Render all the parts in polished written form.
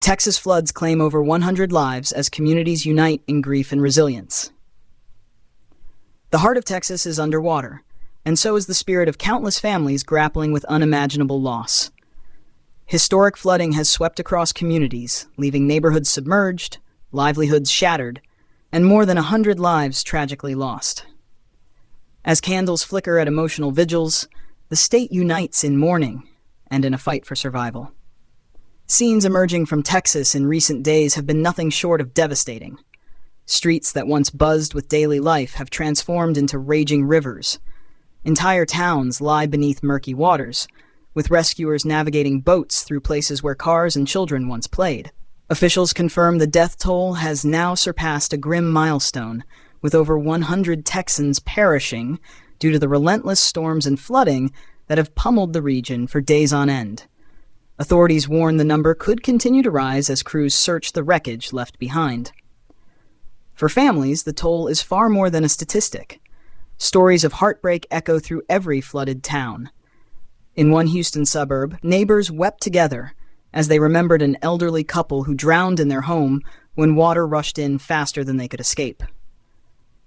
Texas floods claim over 100 lives as communities unite in grief and resilience. The heart of Texas is underwater, and so is the spirit of countless families grappling with unimaginable loss. Historic flooding has swept across communities, leaving neighborhoods submerged, livelihoods shattered, and more than 100 lives tragically lost. As candles flicker at emotional vigils, the state unites in mourning and in a fight for survival. Scenes emerging from Texas in recent days have been nothing short of devastating. Streets that once buzzed with daily life have transformed into raging rivers. Entire towns lie beneath murky waters, with rescuers navigating boats through places where cars and children once played. Officials confirm the death toll has now surpassed a grim milestone, with over 100 Texans perishing due to the relentless storms and flooding that have pummeled the region for days on end. Authorities warn the number could continue to rise as crews search the wreckage left behind. For families, the toll is far more than a statistic. Stories of heartbreak echo through every flooded town. In one Houston suburb, neighbors wept together as they remembered an elderly couple who drowned in their home when water rushed in faster than they could escape.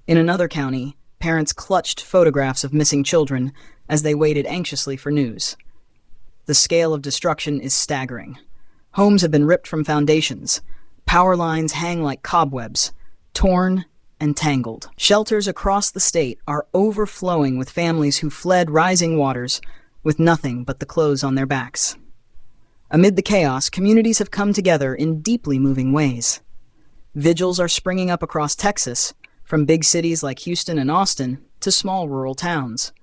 In another county, parents clutched photographs of missing children as they waited anxiously for news. The scale of destruction is staggering. Homes have been ripped from foundations. Power lines hang like cobwebs, torn and tangled. Shelters across the state are overflowing with families who fled rising waters with nothing but the clothes on their backs. Amid the chaos, communities have come together in deeply moving ways. Vigils are springing up across Texas, from big cities like Houston and Austin to small rural towns.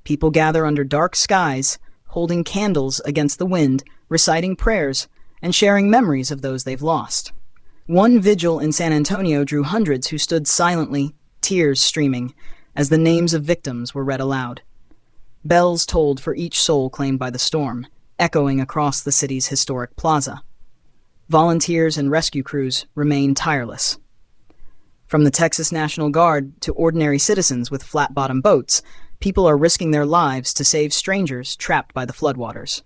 People gather under dark skies, holding candles against the wind, reciting prayers, and sharing memories of those they've lost. One vigil in San Antonio drew hundreds who stood silently, tears streaming, as the names of victims were read aloud. Bells tolled for each soul claimed by the storm, echoing across the city's historic plaza. Volunteers and rescue crews remain tireless. From the Texas National Guard to ordinary citizens with flat-bottom boats, people are risking their lives to save strangers trapped by the floodwaters.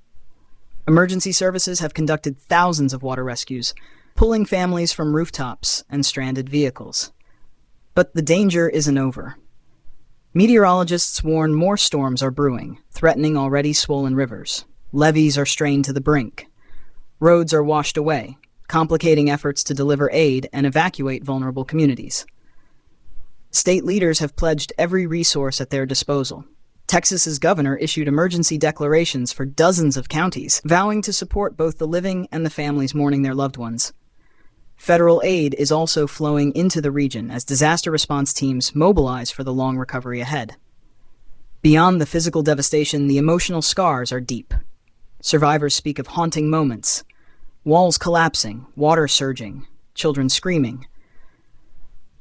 Emergency services have conducted thousands of water rescues, pulling families from rooftops and stranded vehicles. But the danger isn't over. Meteorologists warn more storms are brewing, threatening already swollen rivers. Levees are strained to the brink. Roads are washed away, complicating efforts to deliver aid and evacuate vulnerable communities. State leaders have pledged every resource at their disposal. Texas's governor issued emergency declarations for dozens of counties, vowing to support both the living and the families mourning their loved ones. Federal aid is also flowing into the region as disaster response teams mobilize for the long recovery ahead. Beyond the physical devastation, the emotional scars are deep. Survivors speak of haunting moments, walls collapsing, water surging, children screaming.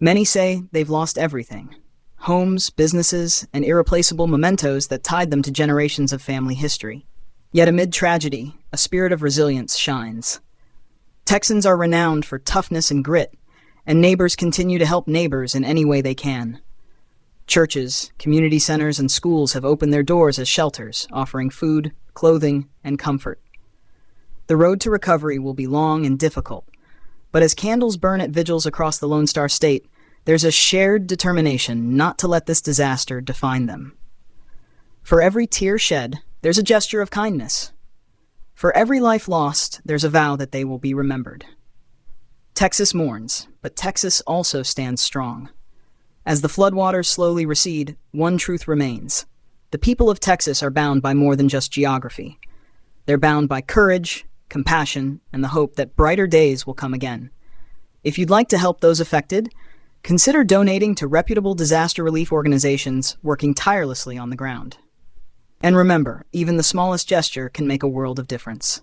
Many say they've lost everything: homes, businesses, and irreplaceable mementos that tied them to generations of family history. Yet amid tragedy, a spirit of resilience shines. Texans are renowned for toughness and grit, and neighbors continue to help neighbors in any way they can. Churches, community centers, and schools have opened their doors as shelters, offering food, clothing, and comfort. The road to recovery will be long and difficult, but as candles burn at vigils across the Lone Star State, there's a shared determination not to let this disaster define them. For every tear shed, there's a gesture of kindness. For every life lost, there's a vow that they will be remembered. Texas mourns, but Texas also stands strong. As the floodwaters slowly recede, one truth remains. The people of Texas are bound by more than just geography. They're bound by courage, compassion, and the hope that brighter days will come again. If you'd like to help those affected, consider donating to reputable disaster relief organizations working tirelessly on the ground. And remember, even the smallest gesture can make a world of difference.